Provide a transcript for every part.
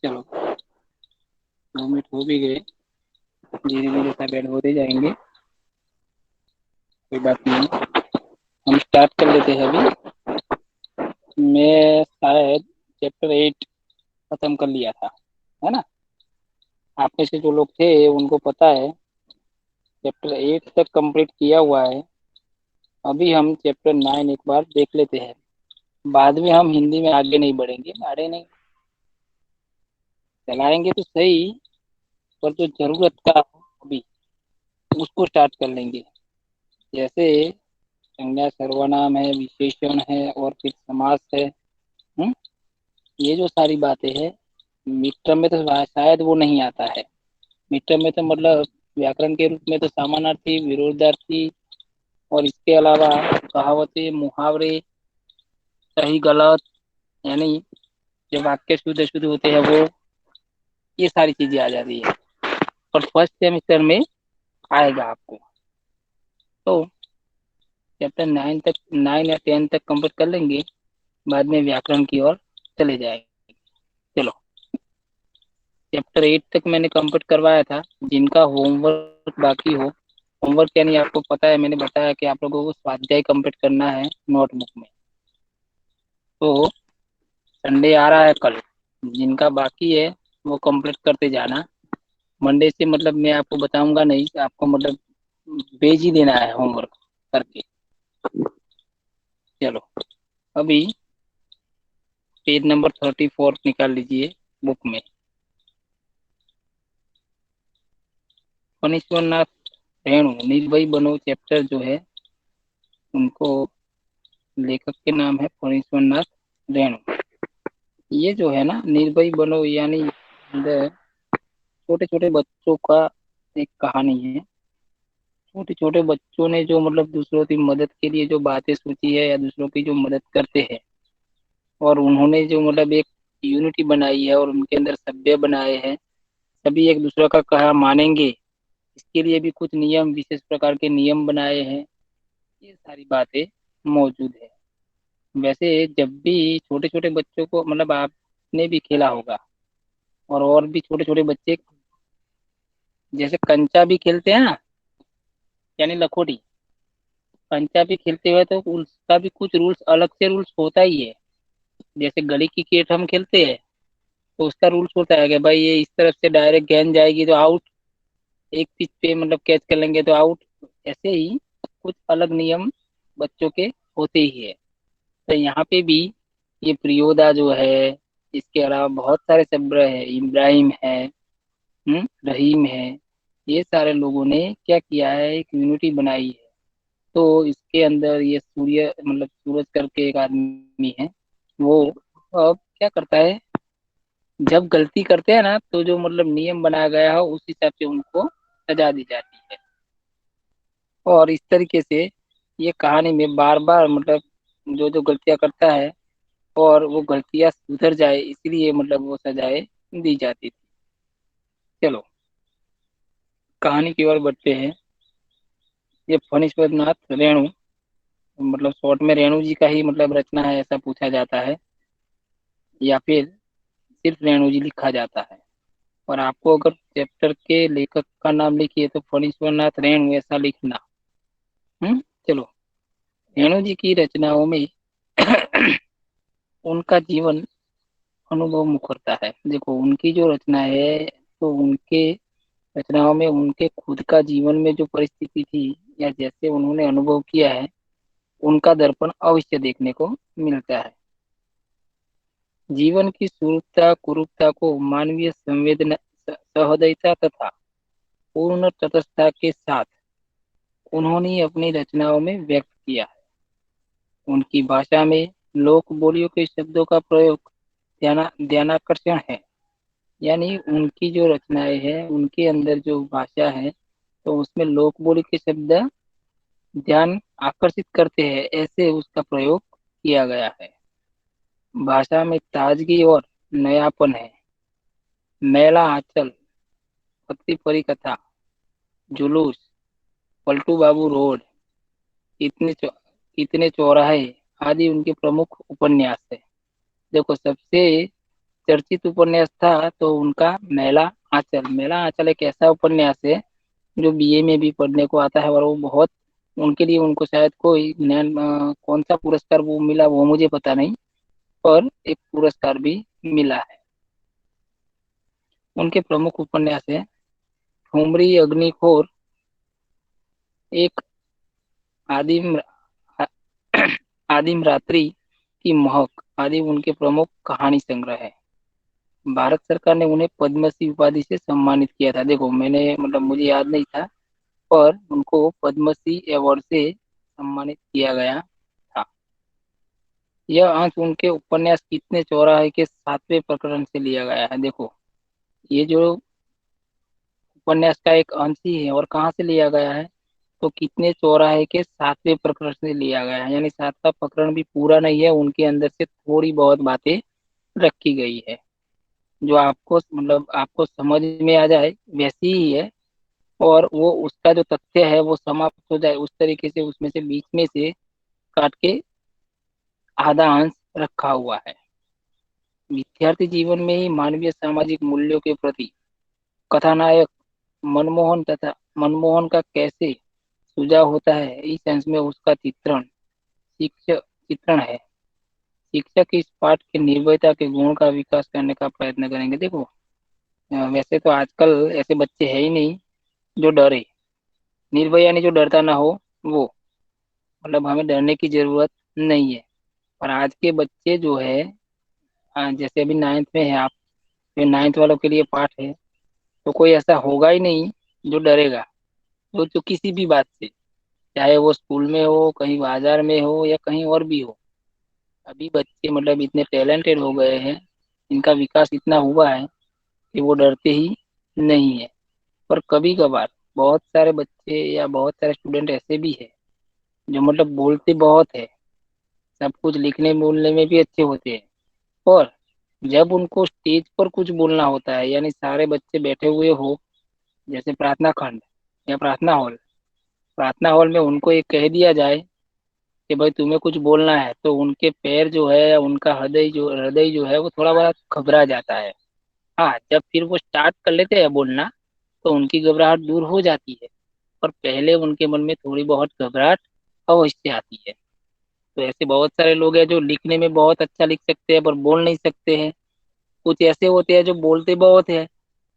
चलो, 2 मिनट हो भी गए। धीरे धीरे सब ऐड होते जाएंगे, कोई बात नहीं। हम स्टार्ट कर लेते हैं अभी। मैं शायद चैप्टर 8 खत्म कर लिया था, है ना? आप में से जो लोग थे उनको पता है, चैप्टर 8 तक कंप्लीट किया हुआ है। अभी हम चैप्टर 9 एक बार देख लेते हैं। बाद में हम हिंदी में आगे नहीं बढ़ेंगे, अरे नहीं, चलाएंगे तो सही, पर जो जरूरत का है अभी उसको स्टार्ट कर लेंगे। जैसे संज्ञा सर्वनाम है, विशेषण है, और फिर समास है। हम्म ये जो सारी बातें हैं, मिड टर्म में तो शायद वो नहीं आता है। मिड टर्म में तो मतलब व्याकरण के रूप में तो समानार्थी, विरोधार्थी, और इसके अलावा कहावतें, मुहावरे, सही गलत, यानी जो वाक्य शुद्ध अशुद्ध होते हैं वो, ये सारी चीजें आ जाती है। और फर्स्ट सेमेस्टर में आएगा आपको। तो चैप्टर 9 या 10 तक कंप्लीट कर लेंगे, बाद में व्याकरण की ओर चले जाएंगे। चलो, चैप्टर 8 तक मैंने कंप्लीट करवाया था। जिनका होमवर्क बाकी हो, होमवर्क यानी आपको पता है, मैंने बताया कि आप लोगों को स्वाध्याय कंप्लीट करना है नोटबुक में। तो संडे आ रहा है कल, जिनका बाकी है वो कंप्लीट करते जाना। मंडे से मतलब मैं आपको बताऊंगा नहीं, आपको मतलब भेज ही देना है होमवर्क करके। चलो, अभी पेज नंबर 34 निकाल लीजिए बुक में। फणीश्वरनाथ रेणु निर्भय बनो चैप्टर जो है, उनको लेखक के नाम है फणीश्वरनाथ रेणु। ये जो है ना, निर्भय बनो, यानी छोटे छोटे बच्चों का एक कहानी है। छोटे छोटे बच्चों ने जो मतलब दूसरों की मदद के लिए जो बातें सोची है, या दूसरों की जो मदद करते हैं, और उन्होंने जो मतलब एक यूनिटी बनाई है, और उनके अंदर सभ्य बनाए हैं। सभी एक दूसरे का कहा मानेंगे, इसके लिए भी कुछ नियम, विशेष प्रकार के नियम बनाए हैं। ये सारी बातें मौजूद है। वैसे जब भी छोटे छोटे बच्चों को मतलब आपने भी खेला होगा, और भी छोटे छोटे बच्चे जैसे कंचा भी खेलते हैं ना, यानी लखोटी, कंचा भी खेलते हुए तो उसका भी कुछ रूल्स, अलग से रूल्स होता ही है। जैसे गली की क्रिकेट हम खेलते हैं, तो उसका रूल्स होता है कि भाई ये इस तरफ से डायरेक्ट गेंद जाएगी तो आउट, एक पिच पे मतलब कैच कर लेंगे तो आउट। ऐसे ही कुछ अलग नियम बच्चों के होते ही है। तो यहाँ पे भी ये प्रियोदा जो है, इसके अलावा बहुत सारे शब्द है, इब्राहिम है, रहीम है, ये सारे लोगों ने क्या किया है, एक यूनिटी बनाई है। तो इसके अंदर ये सूर्य मतलब सूरज करके एक आदमी है, वो अब क्या करता है, जब गलती करते हैं ना, तो जो मतलब नियम बनाया गया है उस हिसाब से उनको सजा दी जाती है। और इस तरीके से ये कहानी में बार बार मतलब जो जो गलतियां करता है, और वो गलतियां सुधर जाए, इसलिए मतलब वो सजाएं दी जाती थी। चलो, कहानी की ओर बढ़ते हैं। ये फणीश्वर नाथ रेणु, मतलब शॉर्ट में रेणु जी का ही मतलब रचना है ऐसा पूछा जाता है, या फिर सिर्फ रेणु जी लिखा जाता है। और आपको अगर चैप्टर के लेखक का नाम लिखिए तो फणीश्वर नाथ रेणु ऐसा लिखना। चलो, रेणु जी की रचनाओं में उनका जीवन अनुभव मुखरता है। देखो, उनकी जो रचना है, तो उनके रचनाओं में उनके खुद का जीवन में जो परिस्थिति थी, या जैसे उन्होंने अनुभव किया है, उनका दर्पण अवश्य देखने को मिलता है। जीवन की सुरक्षा कुरूपता को मानवीय संवेदना, सहृदयता तथा पूर्ण तटस्थता के साथ उन्होंने अपनी रचनाओं में व्यक्त किया है। उनकी भाषा में लोक बोलियों के शब्दों का प्रयोग ध्यानाकर्षण है। यानी उनकी जो रचनाएं हैं, उनके अंदर जो भाषा है, तो उसमें लोक बोली के शब्द ध्यान आकर्षित करते हैं, ऐसे उसका प्रयोग किया गया है। भाषा में ताजगी और नयापन है। मैला आंचल, भक्ति परी कथा, जुलूस, पलटू बाबू रोड, कितने कितने चौराहे आदि उनके प्रमुख उपन्यास है। देखो, सबसे चर्चित उपन्यास था तो उनका मेला आंचल एक ऐसा उपन्यास है जो बीए में भी पढ़ने को आता है, और वो बहुत उनके लिए उनको शायद कोई कौन सा पुरस्कार वो मिला वो मुझे पता नहीं, पर एक पुरस्कार भी मिला है। उनके प्रमुख उपन्यास है ठुमरी अग्निखोर, एक आदिम आदिम रात्रि की महक आदि उनके प्रमुख कहानी संग्रह है। भारत सरकार ने उन्हें पद्मश्री उपाधि से सम्मानित किया था। देखो मैंने मतलब मुझे याद नहीं था, पर उनको पद्मश्री अवार्ड से सम्मानित किया गया था। यह अंश उनके उपन्यास कितने चौराहे के 7वें प्रकरण से लिया गया है। देखो ये जो उपन्यास का एक अंश ही है, और कहाँ से लिया गया है तो कितने चौराहे के 7वें प्रकरण से लिया गया है, यानी 7वां प्रकरण भी पूरा नहीं है, उनके अंदर से थोड़ी बहुत बातें रखी गई है जो आपको मतलब आपको समझ में आ जाए वैसी ही है, और वो उसका जो तथ्य है वो समाप्त हो जाए उस तरीके से उसमें से बीच में से काट के आधा अंश रखा हुआ है। विद्यार्थी जीवन में ही मानवीय सामाजिक मूल्यों के प्रति कथानायक मनमोहन का कैसे सुझाव होता है, इस अंश में उसका चित्रण है। शिक्षक इस पाठ के निर्भयता के गुण का विकास करने का प्रयत्न करेंगे। देखो वैसे तो आजकल ऐसे बच्चे है ही नहीं जो डरे, निर्भय यानी जो डरता ना हो वो, मतलब हमें डरने की जरूरत नहीं है। पर आज के बच्चे जो है जैसे अभी 9th में है आप, तो 9th वालों के लिए पाठ है, तो कोई ऐसा होगा ही नहीं जो डरेगा, तो किसी भी बात से, चाहे वो स्कूल में हो, कहीं बाजार में हो, या कहीं और भी हो। अभी बच्चे मतलब इतने टैलेंटेड हो गए हैं, इनका विकास इतना हुआ है कि वो डरते ही नहीं है। पर कभी कभार बहुत सारे बच्चे या बहुत सारे स्टूडेंट ऐसे भी है जो मतलब बोलते बहुत है, सब कुछ लिखने बोलने में भी अच्छे होते हैं, और जब उनको स्टेज पर कुछ बोलना होता है, यानी सारे बच्चे बैठे हुए हो, जैसे प्रार्थना खंड या प्रार्थना हॉल में उनको एक कह दिया जाए कि भाई तुम्हें कुछ बोलना है, तो उनके पैर जो है, उनका हृदय जो है वो थोड़ा बड़ा घबरा जाता है। हाँ, जब फिर वो स्टार्ट कर लेते हैं बोलना तो उनकी घबराहट दूर हो जाती है, और पहले उनके मन में थोड़ी बहुत घबराहट अवश्य आती है। तो ऐसे बहुत सारे लोग हैं जो लिखने में बहुत अच्छा लिख सकते हैं पर बोल नहीं सकते हैं। कुछ ऐसे होते हैं जो बोलते बहुत है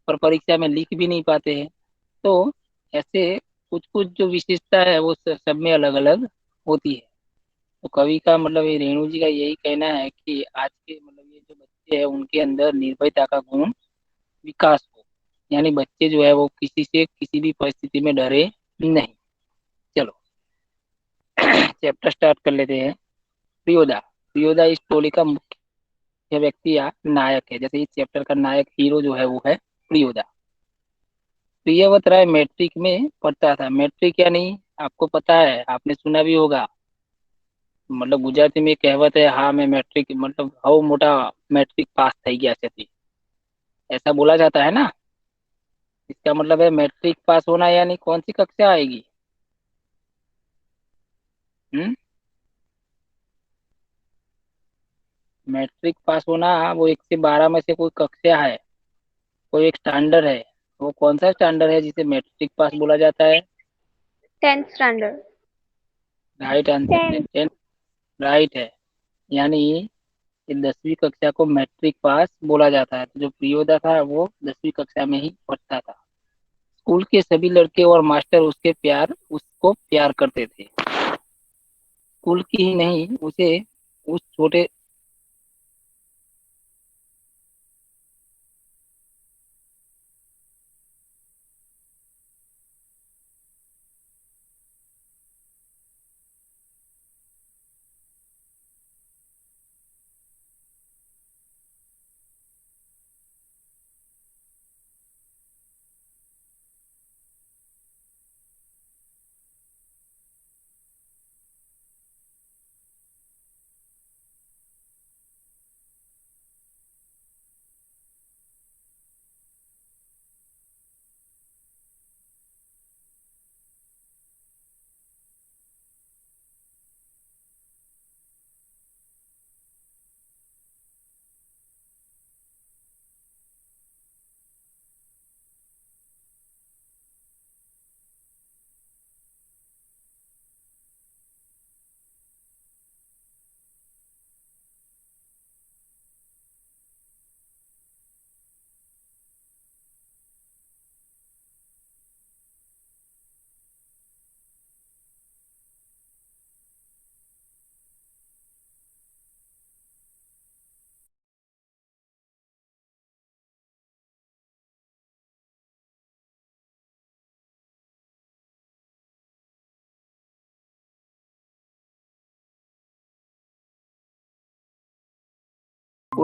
पर परीक्षा में लिख भी नहीं पाते हैं। तो ऐसे कुछ कुछ जो विशेषता है वो सब में अलग अलग होती है। तो कवि का मतलब ये रेणु जी का यही कहना है कि आज के मतलब ये जो बच्चे हैं उनके अंदर निर्भयता का गुण विकास हो, यानी बच्चे जो है वो किसी से किसी भी परिस्थिति में डरे नहीं। चलो चैप्टर स्टार्ट कर लेते हैं। प्रियोदा प्रियोदा इस टोली का मुख्य व्यक्ति या नायक है। जैसे इस चैप्टर का नायक हीरो जो है वो है प्रियोदा। प्रियव्रत राय मैट्रिक में पढ़ता था। मैट्रिक यानी आपको पता है, आपने सुना भी होगा, मतलब गुजराती में कहावत है, हाँ मैं मैट्रिक मतलब हाउ मोटा मैट्रिक पास થઈ ગયા છે, ऐसा बोला जाता है ना। इसका मतलब है मैट्रिक पास होना यानी कौन सी कक्षा आएगी। हम्म मैट्रिक पास होना वो 1 से 12 में से कोई कक्षा है, कोई एक स्टैंडर्ड है। वो कौन सा स्टैंडर्ड है जिसे मैट्रिक पास बोला जाता है। 10th standard. राइट आंसर है 10. 10। राइट है, यानी कि 10वीं कक्षा को मैट्रिक पास बोला जाता है। तो जो प्रियोदा था वो 10वीं कक्षा में ही पढ़ता था। स्कूल के सभी लड़के और मास्टर उसको प्यार करते थे। स्कूल की ही नहीं, उसे उस छोटे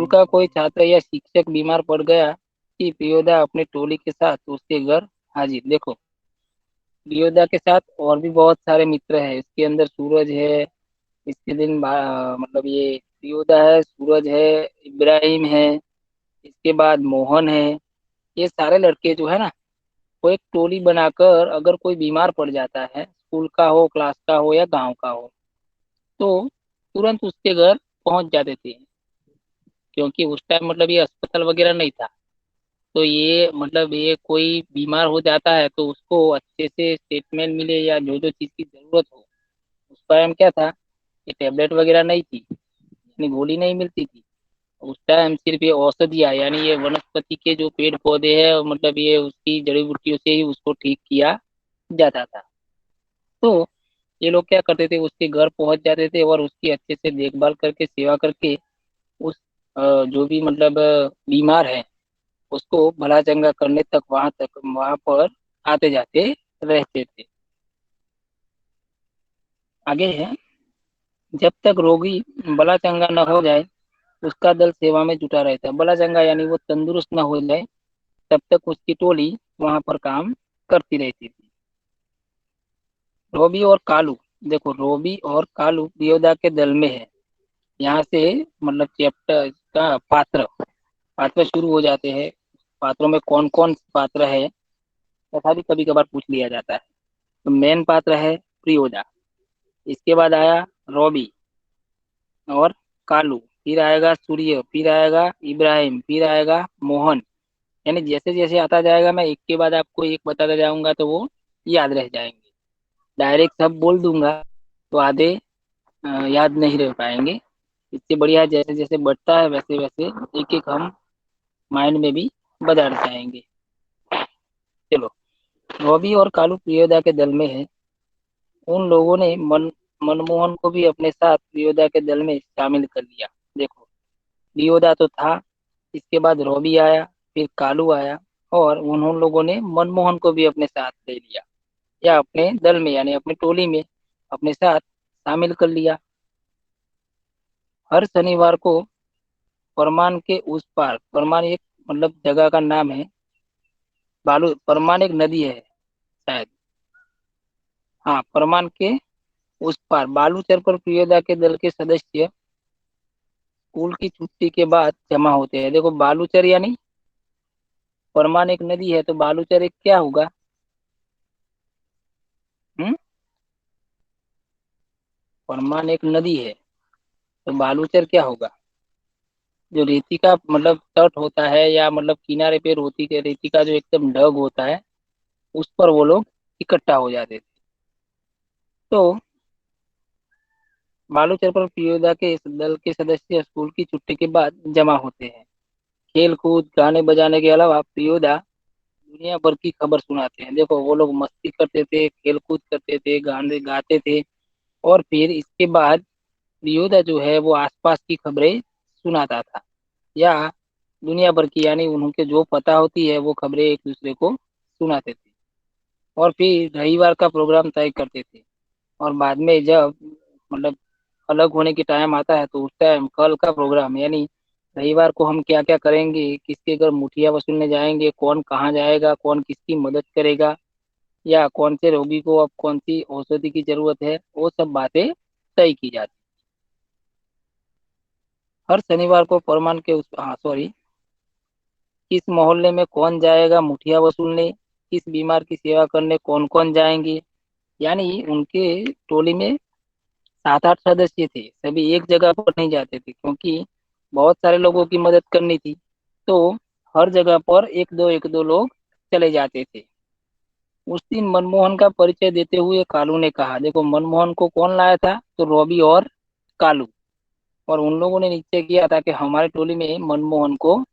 स्कूल का कोई छात्र या शिक्षक बीमार पड़ गया कि प्रियोदा अपनी टोली के साथ उसके घर हाजिर। देखो, प्रियोदा के साथ और भी बहुत सारे मित्र हैं, इसके अंदर सूरज है, इसके मतलब ये प्रियोदा है, सूरज है, इब्राहिम है, इसके बाद मोहन है। ये सारे लड़के जो है ना, वो एक टोली बनाकर अगर कोई बीमार पड़ जाता है, स्कूल का हो, क्लास का हो या गांव का हो, तो तुरंत उसके घर पहुंच जाते थे। क्योंकि उस टाइम मतलब ये अस्पताल वगैरह नहीं था, तो ये मतलब ये कोई बीमार हो जाता है तो उसको अच्छे से ट्रीटमेंट मिले या जो जो चीज़ की जरूरत हो। उस टाइम क्या था, ये टेबलेट वगैरह नहीं थी, यानी गोली नहीं मिलती थी। उस टाइम सिर्फ ये औषधियाँ, यानी ये वनस्पति के जो पेड़ पौधे हैं, मतलब ये उसकी जड़ी बूटियों से ही उसको ठीक किया जाता था। तो ये लोग क्या करते थे, उसके घर पहुंच जाते थे और उसकी अच्छे से देखभाल करके, सेवा करके उस जो भी मतलब बीमार है, उसको भला चंगा करने तक वहां पर आते जाते रहते थे। आगे है, जब तक रोगी भला चंगा न हो जाए, उसका दल सेवा में जुटा रहता है। भला चंगा यानी वो तंदुरुस्त न हो जाए, तब तक उसकी टोली वहां पर काम करती रहती थी। रोबी और कालू, देखो रोबी और कालू दियोदा के दल में है। यहाँ से मतलब चैप्टर का पात्र पात्र शुरू हो जाते हैं। पात्रों में कौन कौन पात्र है, ऐसा भी कभी कभार पूछ लिया जाता है। तो मेन पात्र है प्रियोदा, इसके बाद आया रॉबी और कालू, फिर आएगा सूर्य, फिर आएगा इब्राहिम, फिर आएगा मोहन। यानी जैसे जैसे आता जाएगा, मैं एक के बाद आपको एक बताता जाऊंगा तो वो याद रह जाएंगे। डायरेक्ट सब बोल दूंगा तो आधे याद नहीं रह पाएंगे। इससे बढ़िया जैसे जैसे बढ़ता है वैसे वैसे एक एक हम माइंड में भी बदलते जाएंगे। चलो, रॉबी और कालू प्रियोदा के दल में है। उन लोगों ने मनमोहन को भी अपने साथ प्रियोदा के दल में शामिल कर लिया। देखो, प्रियोदा तो था, इसके बाद रॉबी आया, फिर कालू आया, और उन्होंने लोगों ने मनमोहन को भी अपने साथ ले लिया, या अपने दल में यानी अपनी टोली में अपने साथ शामिल कर लिया। हर शनिवार को परमान के उस पार, परमान एक मतलब जगह का नाम है, बालू परमान एक नदी है शायद, हाँ परमान के उस पार बालूचर पर प्रियदा के दल के सदस्य स्कूल की छुट्टी के बाद जमा होते हैं। देखो, बालूचर यानी परमान एक नदी है, तो बालूचर एक क्या होगा? हम्म, परमान एक नदी है, तो बालूचर क्या होगा? जो रेती का मतलब तट होता है, या मतलब किनारे पे रोती के रेती का जो एकदम ढग होता है, उस पर वो लोग इकट्ठा हो जाते थे। तो बालूचर पर प्रियोदा के इस दल के सदस्य स्कूल की छुट्टी के बाद जमा होते हैं। खेल कूद, गाने बजाने के अलावा प्रियोदा दुनिया भर की खबर सुनाते हैं। देखो, वो लोग मस्ती करते थे, खेल कूद करते थे, गाने गाते थे, और फिर इसके बाद प्रियोदा जो है वो आसपास की खबरें सुनाता था, या दुनिया भर की यानी उनके जो पता होती है वो खबरें एक दूसरे को सुनाते थे। और फिर रविवार का प्रोग्राम तय करते थे। और बाद में जब मतलब अलग होने की टाइम आता है, तो उस टाइम कल का प्रोग्राम, यानी रविवार को हम क्या क्या करेंगे, किसके घर मुठिया वसूलने जाएंगे, कौन कहाँ जाएगा, कौन किसकी मदद करेगा, या कौन से रोगी को अब कौन सी औषधि की जरूरत है, वो सब बातें तय की जाती। हर शनिवार को फरमान के उस हाँ सॉरी किस मोहल्ले में कौन जाएगा मुठिया वसूलने, किस बीमार की सेवा करने कौन कौन जाएंगे। यानी उनके टोली में 7-8 सदस्य थे, सभी एक जगह पर नहीं जाते थे, क्योंकि बहुत सारे लोगों की मदद करनी थी। तो हर जगह पर एक दो लोग चले जाते थे। उस दिन मनमोहन का परिचय देते हुए कालू ने कहा, देखो मनमोहन को कौन लाया था, तो रॉबी और कालू, और उन लोगों ने निश्चय किया था कि हमारे टोली में मनमोहन को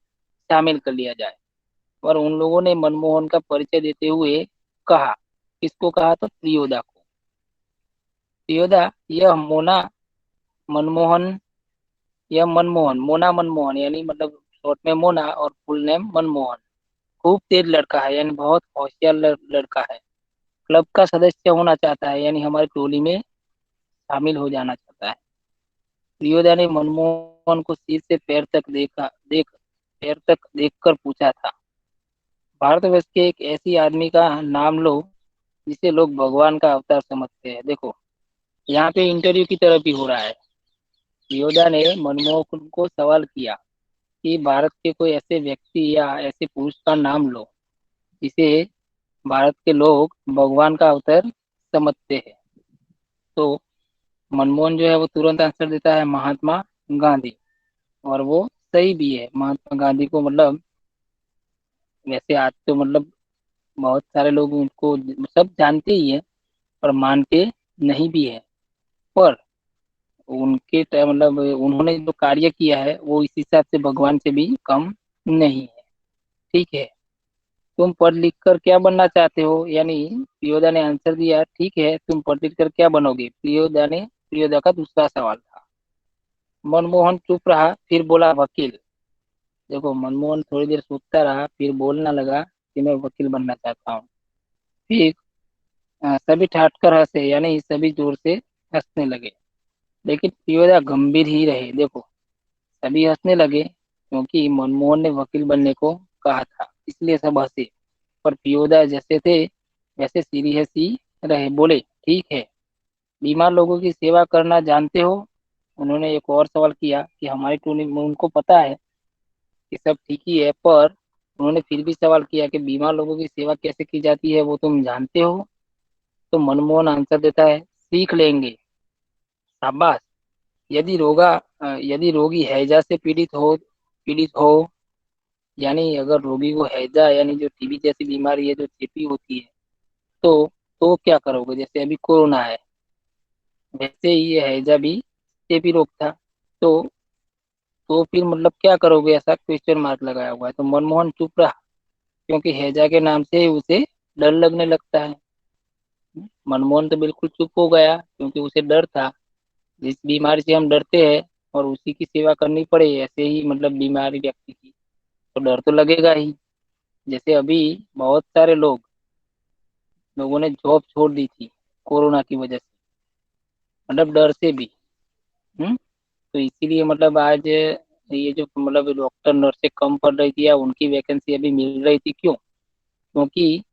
शामिल कर लिया जाए। और उन लोगों ने मनमोहन का परिचय देते हुए कहा, किसको कहा, तो प्रियोदा को। प्रियोदा, यह मनमोहन मनमोहन, मोना मनमोहन, यानी मतलब शॉर्ट में मोना और फुल नेम मनमोहन, खूब तेज लड़का है, यानी बहुत होशियार लड़का है। क्लब का सदस्य होना चाहता है, यानी हमारी टोली में शामिल हो जाना चाहता है। प्रियोदा ने मनमोहन को सिर से पैर तक देखकर पूछा था, भारतवर्ष के एक ऐसी आदमी का नाम लो जिसे लोग भगवान का अवतार समझते हैं। देखो, यहाँ पे इंटरव्यू की तरफ ही हो रहा है। प्रियोदा ने मनमोहन को सवाल किया कि भारत के कोई ऐसे व्यक्ति या ऐसे पुरुष का नाम लो जिसे भारत के लोग भगवान का अवतार समझते हैं। तो मनमोहन जो है वो तुरंत आंसर देता है, महात्मा गांधी। और वो सही भी है। महात्मा गांधी को मतलब वैसे आज तो मतलब बहुत सारे लोग उनको सब जानते ही है, पर मानते नहीं भी है। पर उनके मतलब उन्होंने जो कार्य किया है वो इस हिसाब से भगवान से भी कम नहीं है। ठीक है, तुम पढ़ लिख कर क्या बनना चाहते हो? यानी प्रियोदा ने आंसर दिया, ठीक है, तुम पढ़ लिख कर क्या बनोगे? प्रियोदा का दूसरा सवाल था। मनमोहन चुप रहा, फिर बोला, वकील। देखो, मनमोहन थोड़ी देर सोचता रहा, फिर बोलने लगा कि मैं वकील बनना चाहता हूँ। फिर सभी ठाट कर हंसे, यानी सभी जोर से हंसने लगे। लेकिन प्रियोदा गंभीर ही रहे। देखो, सभी हंसने लगे क्योंकि मनमोहन ने वकील बनने को कहा था, इसलिए सब हंसे। पर पियोदा जैसे थे वैसे सीरियस ही रहे। बोले, ठीक है, बीमार लोगों की सेवा करना जानते हो? उन्होंने एक और सवाल किया कि हमारी टोली में उनको पता है कि सब ठीक ही है, पर उन्होंने फिर भी सवाल किया कि बीमार लोगों की सेवा कैसे की जाती है, वो तुम जानते हो? तो मनमोहन आंसर देता है, सीख लेंगे। शाबाश। यदि रोगी हैजा से पीड़ित हो, यानी अगर रोगी को हैजा यानी जो टीबी जैसी बीमारी है जो चेपी होती है, तो तो क्या करोगे? जैसे अभी कोरोना है, वैसे ही ये हैजा भी चेपी रोग था। तो तो फिर मतलब क्या करोगे? ऐसा क्वेश्चन मार्क लगाया हुआ है। तो मनमोहन चुप रहा क्योंकि हैजा के नाम से ही उसे डर लगने लगता है। मनमोहन तो बिल्कुल चुप हो गया क्योंकि उसे डर था। जिस बीमारी से हम डरते हैं और उसी की सेवा करनी पड़े, ऐसे ही मतलब बीमारी व्यक्ति की, तो डर तो लगेगा ही। जैसे अभी बहुत सारे लोगों ने जॉब छोड़ दी थी कोरोना की वजह से, मतलब डर से भी। हम्म तो इसीलिए मतलब आज ये जो मतलब डॉक्टर नर्सें कम पड़ रही थी या उनकी वैकेंसी अभी मिल रही थी, क्यों? क्योंकि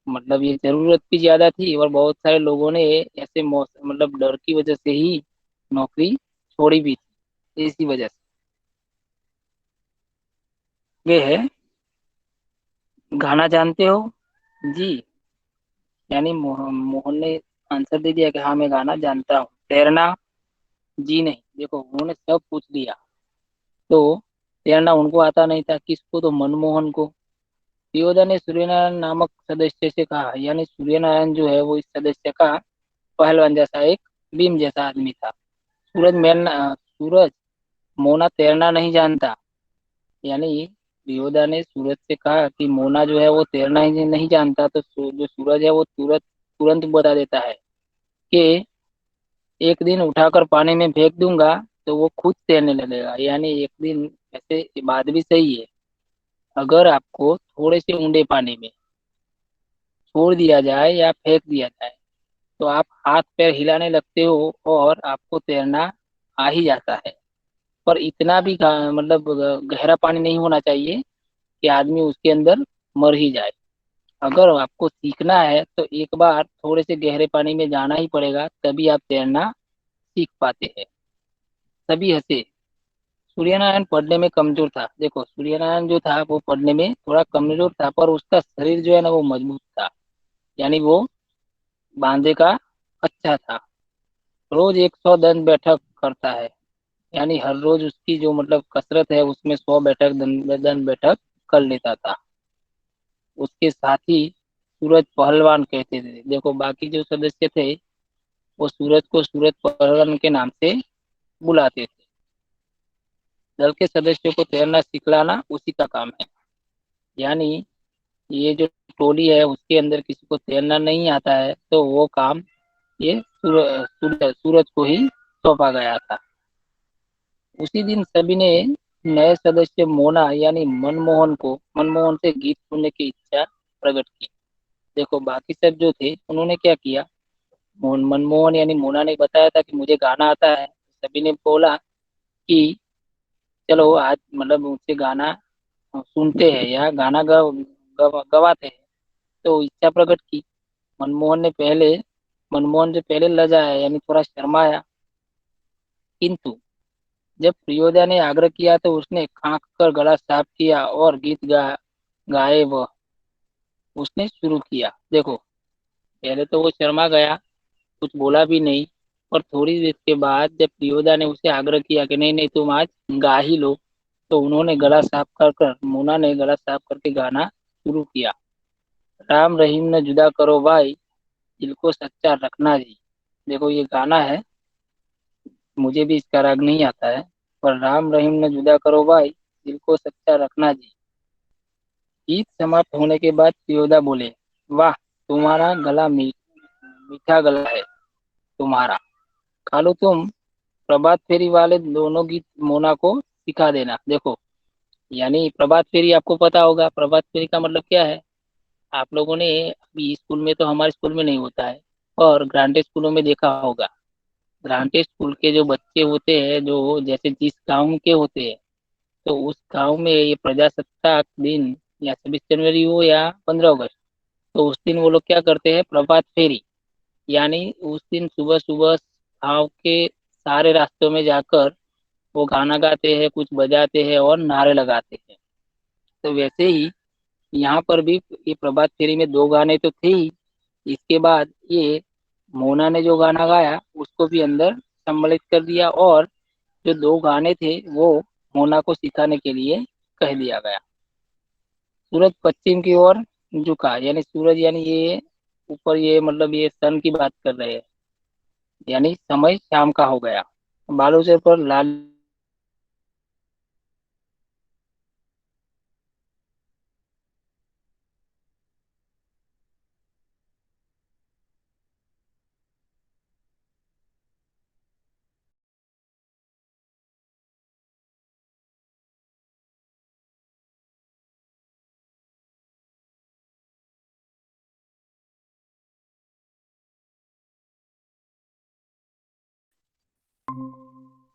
मतलब ये जरूरत भी ज्यादा थी और बहुत सारे लोगों ने ऐसे मौसम मतलब डर की वजह से ही नौकरी छोड़ी भी थी, इसी वजह से। ये है, गाना जानते हो? जी। यानी मोहन ने आंसर दे दिया कि हाँ मैं गाना जानता हूँ। तैरना? जी नहीं। देखो, उन्होंने सब पूछ लिया। तो तैरना उनको आता नहीं था, किसको? तो मनमोहन को। दियोदा ने सूर्यनारायण नामक सदस्य से कहा, यानी सूर्यनारायण जो है वो इस सदस्य का पहलवान जैसा एक भीम जैसा आदमी था। सूरज मोना तैरना नहीं जानता। यानी दियोदा ने सूरज से कहा कि मोना जो है वो तैरना ही नहीं जानता। तो जो सूरज है वो तुरंत तुरंत बता देता है कि एक दिन उठाकर पानी में फेंक दूंगा तो वो खुद तैरने लगेगा। यानी एक दिन, ऐसे ये बात भी सही है, अगर आपको थोड़े से ऊंडे पानी में छोड़ दिया जाए या फेंक दिया जाए तो आप हाथ पैर हिलाने लगते हो और आपको तैरना आ ही जाता है। पर इतना भी मतलब गहरा पानी नहीं होना चाहिए कि आदमी उसके अंदर मर ही जाए। अगर आपको सीखना है तो एक बार थोड़े से गहरे पानी में जाना ही पड़ेगा, तभी आप तैरना सीख पाते हैं। सभी हंसे। सूर्यनारायण पढ़ने में कमजोर था। देखो, सूर्यनारायण जो था वो पढ़ने में थोड़ा कमजोर था, पर उसका शरीर जो है ना वो मजबूत था। यानी वो बांधे का अच्छा था। रोज 100 दंड बैठक करता है। यानी हर रोज उसकी जो मतलब कसरत है उसमें 100 दंड बैठक कर लेता था। उसके साथ ही सूरज पहलवान कहते थे। देखो, बाकी जो सदस्य थे वो सूरज को सूरज पहलवान के नाम से बुलाते थे। दल के सदस्यों को तैरना सिखलाना उसी का काम है। यानी ये जो टोली है उसके अंदर किसी को तैरना नहीं आता है तो वो काम ये सूरज को ही सौंपा गया था। उसी दिन सभी ने नए सदस्य मोना यानी मनमोहन से गीत सुनने की इच्छा प्रकट की। देखो, बाकी सब जो थे उन्होंने क्या किया, मनमोहन यानी मोना ने बताया था कि मुझे गाना आता है। सभी ने बोला कि चलो आज मतलब उससे गाना सुनते हैं या गाना गवाते हैं। तो इच्छा प्रकट की। मनमोहन ने पहले मनमोहन से पहले लजाया यानी थोड़ा शर्माया, किंतु जब प्रियोदा ने आग्रह किया तो उसने खांक कर गला साफ किया और गीत गाए वह उसने शुरू किया। देखो, पहले तो वो शर्मा गया, कुछ बोला भी नहीं। और थोड़ी देर के बाद जब प्रियोदा ने उसे आग्रह किया कि नहीं नहीं तुम आज गा ही लो, तो उन्होंने गला साफ कर मोना ने गला साफ करके गाना शुरू किया। राम रहीम ने जुदा करो भाई, दिल को सच्चा रखना जी। देखो, ये गाना है, मुझे भी इसका राग नहीं आता है। पर राम रहीम ने जुदा करो भाई, दिल को सच्चा रखना जी। गीत समाप्त होने के बाद प्रियोदा बोले, वाह, तुम्हारा गला मीठा गला है तुम्हारा। खालू तुम प्रभात फेरी वाले दोनों गीत मोना को सिखा देना। देखो, यानी प्रभात फेरी आपको पता होगा, प्रभात फेरी का मतलब क्या है। आप लोगों ने अभी स्कूल में, तो हमारे स्कूल में नहीं होता है, और ग्रांटे स्कूलों में देखा होगा। ग्रांटे स्कूल के जो बच्चे होते हैं, जो जैसे जिस गांव के होते हैं, तो उस गांव में ये प्रजासत्ताक दिन या 26 जनवरी हो या 15 अगस्त, तो उस दिन वो लोग क्या करते हैं, प्रभात फेरी। यानी उस दिन सुबह सुबह गाँव के सारे रास्तों में जाकर वो गाना गाते हैं, कुछ बजाते हैं और नारे लगाते हैं। तो वैसे ही यहाँ पर भी ये प्रभात फेरी में दो गाने तो थे ही। इसके बाद ये मोना ने जो गाना गाया उसको भी अंदर सम्मिलित कर दिया, और जो दो गाने थे वो मोना को सिखाने के लिए कह दिया गया। सूरज पश्चिम की ओर झुका, यानी सूरज यानी ये ऊपर, ये मतलब ये सन की बात कर रहे हैं। यानी समय शाम का हो गया। बालूचर पर लाल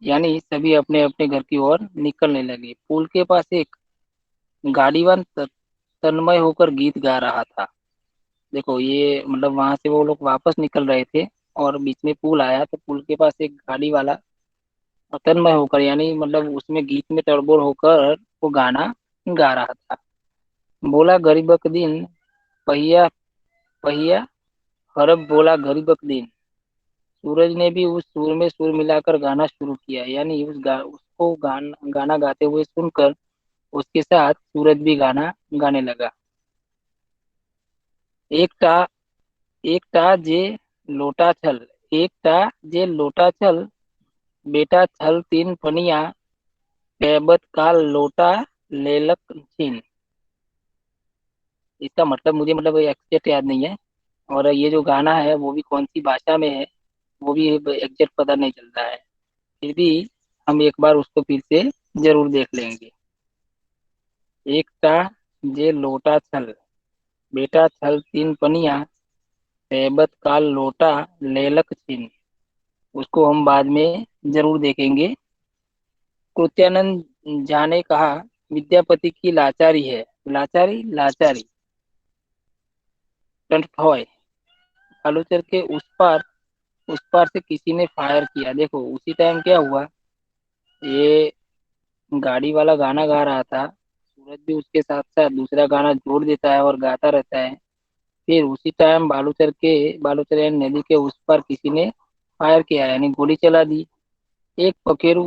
यानी सभी अपने अपने घर की ओर निकलने लगे। पुल के पास एक गाड़ीवान तन्मय होकर गीत गा रहा था। देखो, ये मतलब वहां से वो लोग वापस निकल रहे थे, और बीच में पुल आया, तो पुल के पास एक गाड़ी वाला तन्मय होकर, यानी मतलब उसमें गीत में तड़बोड़ होकर वो गाना गा रहा था। बोला गरीबक दिन, पहिया पहिया हरब, बोला गरीबक दिन। सूरज ने भी उस सुर में सुर मिलाकर गाना शुरू किया, यानी उसको गाना गाते हुए सुनकर उसके साथ सूरज भी गाना गाने लगा। एक टा एक टा जे लोटा छल, एक टा जे लोटा छल, बेटा छल तीन पनिया, पैबत काल लोटा लेलक छीन। इसका मतलब मुझे मतलब एग्जैक्ट याद नहीं है, और ये जो गाना है वो भी कौन सी भाषा में है वो भी एग्जैक्ट पता नहीं चलता है। फिर भी हम एक बार उसको फिर से जरूर देख लेंगे। एक टा जे लोटा छल, बेटा छल तीन पनिया, पैबत काल लोटा लेलक छीन। उसको हम बाद में जरूर देखेंगे। कृत्यानंद झा ने कहा, विद्यापति की लाचारी है, लाचारी लाचारी टंटभॉय। आलोचर के उस पार से किसी ने फायर किया। देखो, उसी टाइम क्या हुआ, ये गाड़ी वाला गाना गा रहा था, सूरज भी उसके साथ साथ दूसरा गाना जोड़ देता है और गाता रहता है। फिर उसी टाइम बालूचर यानी नदी के उस पार किसी ने फायर किया, यानी गोली चला दी। एक पखेरु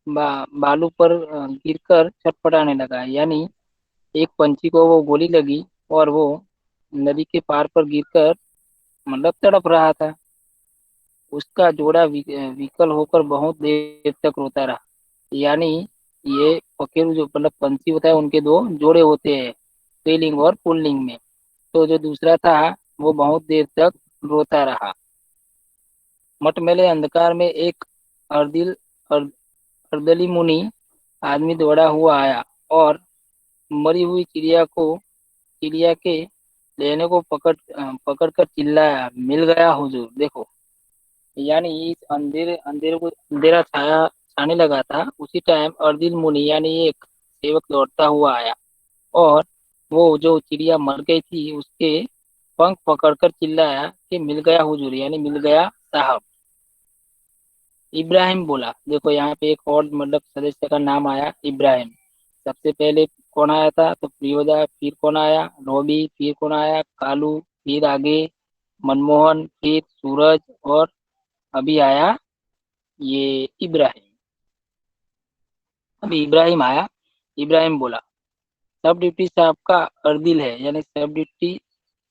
बालू पर गिरकर छटपटाने लगा, यानी एक पंछी को वो गोली लगी, और वो नदी के पार पर गिरकर मतलब तड़प रहा था। उसका जोड़ा विकल होकर बहुत देर तक रोता रहा। यानी ये पखेरु जो मतलब पंछी होता है, उनके दो जोड़े होते हैं, स्त्रीलिंग और पुल्लिंग में। तो जो दूसरा था वो बहुत देर तक रोता रहा। मटमैले अंधकार में एक अर्दिल अर्द, अर्दली मुनि आदमी दौड़ा हुआ आया, और मरी हुई चिड़िया के लेने को पकड़ कर चिल्लाया, मिल गया हुजूर। देखो, यानी इस अंधेरे अंधेरे को अंधेरा छाया आने लगा था, उसी टाइम अर्जुन मुनि यानी एक सेवक दौड़ता हुआ आया, और वो जो चिड़िया मर गई थी उसके पंख पकड़कर चिल्लाया कि मिल गया हुजूर, यानी मिल गया साहब। इब्राहिम बोला, देखो यहाँ पे एक और मतलब सदस्य का नाम आया इब्राहिम। सबसे पहले कौन आया था, तो प्रियोदा, फिर कौन आया, रॉबी, फिर कौन आया, कालू, फिर आगे मनमोहन, फिर सूरज, और अभी आया ये इब्राहिम। अभी इब्राहिम आया। इब्राहिम बोला, सब डिप्टी साहब का अर्दिल है, यानी सब डिप्टी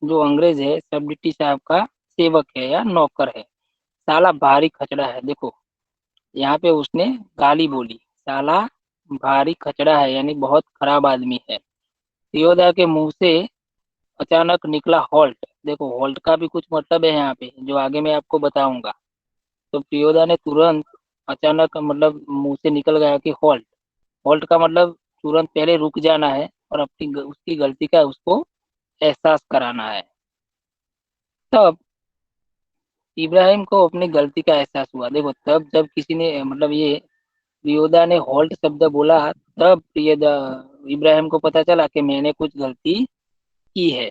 जो अंग्रेज है, सब डिप्टी साहब का सेवक है या नौकर है। साला भारी खचड़ा है। देखो यहाँ पे उसने गाली बोली, साला भारी खचड़ा है, यानी बहुत खराब आदमी है। दियोदा के मुंह से अचानक निकला हॉल्ट। देखो हॉल्ट का भी कुछ मतलब है यहाँ पे, जो आगे मैं आपको बताऊंगा। तो प्रियोदा ने तुरंत, अचानक मतलब मुंह से निकल गया कि हॉल्ट। हॉल्ट का मतलब तुरंत पहले रुक जाना है, और अपनी उसकी गलती का उसको एहसास कराना है। तब इब्राहिम को अपनी गलती का एहसास हुआ। देखो तब जब किसी ने मतलब ये प्रियोदा ने हॉल्ट शब्द बोला, तब प्रियदा इब्राहिम को पता चला कि मैंने कुछ गलती की है।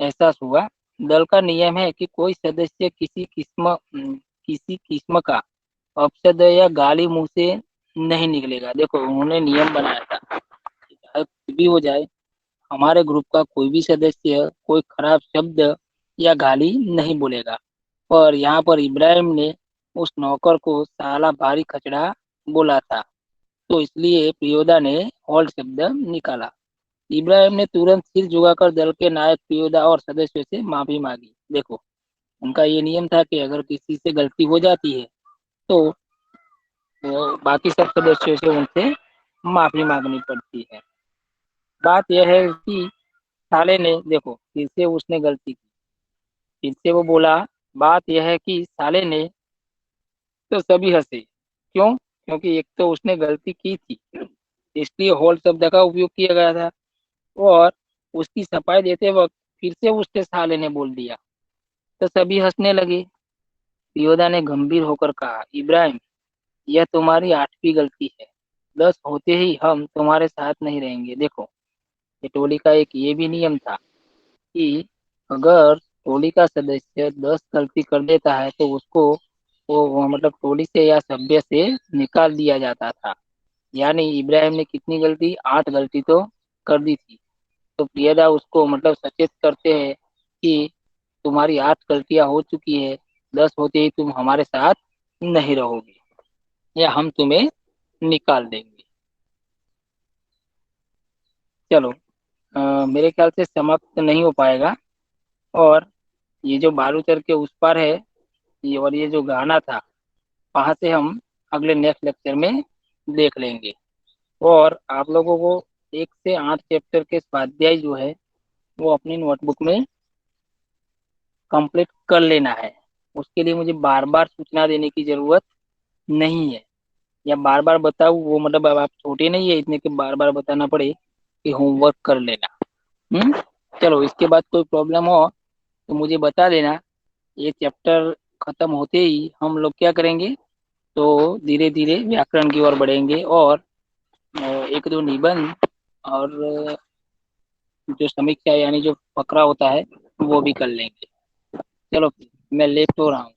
एहसास हुआ। दल का नियम है कि कोई सदस्य किसी किस्म का अपशब्द या गाली मुंह से नहीं निकलेगा। देखो उन्होंने नियम बनाया था, चाहे कुछ भी हो जाए, हमारे ग्रुप का कोई भी सदस्य कोई खराब शब्द या गाली नहीं बोलेगा। और यहाँ पर इब्राहिम ने उस नौकर को साला भारी खचड़ा बोला था, तो इसलिए प्रियोदा ने हॉल्ट शब्द निकाला। इब्राहिम ने तुरंत सिर झुकाकर दल के नायक प्रियोदा और सदस्यों से माफी मांगी। देखो उनका ये नियम था कि अगर किसी से गलती हो जाती है तो वो बाकी सब सदस्यों से उनसे माफी मांगनी पड़ती है। बात यह है कि साले ने, देखो फिर से उसने गलती की, फिर से वो बोला, बात यह है कि साले ने, तो सभी हंसे। क्यों? क्योंकि एक तो उसने गलती की थी, इसलिए होल शब्द का उपयोग किया गया था, और उसकी सफाई देते वक्त फिर से उसने साले ने बोल दिया, तो सभी हंसने लगे। योदा ने गंभीर होकर कहा, इब्राहिम यह तुम्हारी 8वीं गलती है, 10 होते ही हम तुम्हारे साथ नहीं रहेंगे। देखो ये टोली का एक ये भी नियम था कि अगर टोली का सदस्य 10 गलती कर देता है तो उसको वो मतलब टोली से या सभ्य से निकाल दिया जाता था। यानी इब्राहिम ने कितनी गलती, 8 गलती तो कर दी थी। तो प्रियदा उसको मतलब सचेत करते हैं कि तुम्हारी 8 गलतियां हो चुकी है, 10 होते ही तुम हमारे साथ नहीं रहोगे या हम तुम्हें निकाल देंगे। चलो मेरे ख्याल से समाप्त नहीं हो पाएगा, और ये जो बालूचर के उस पार है, ये और ये जो गाना था, वहां से हम अगले नेक्स्ट लेक्चर में देख लेंगे। और आप लोगों को 1 से 8 चैप्टर के स्वाध्याय जो है वो अपनी नोटबुक में कंप्लीट कर लेना है। उसके लिए मुझे बार बार सूचना देने की जरूरत नहीं है, या बार बार बताऊँ वो मतलब अब आप छोटे नहीं है इतने कि बार बार बताना पड़े कि होमवर्क कर लेना। हम्म। चलो इसके बाद कोई प्रॉब्लम हो तो मुझे बता देना। ये चैप्टर खत्म होते ही हम लोग क्या करेंगे, तो धीरे धीरे व्याकरण की ओर बढ़ेंगे, और एक दो निबंध और जो समीक्षा यानी जो फकरा होता है वो भी कर लेंगे। चलो मैं लेट हो रहा हूँ।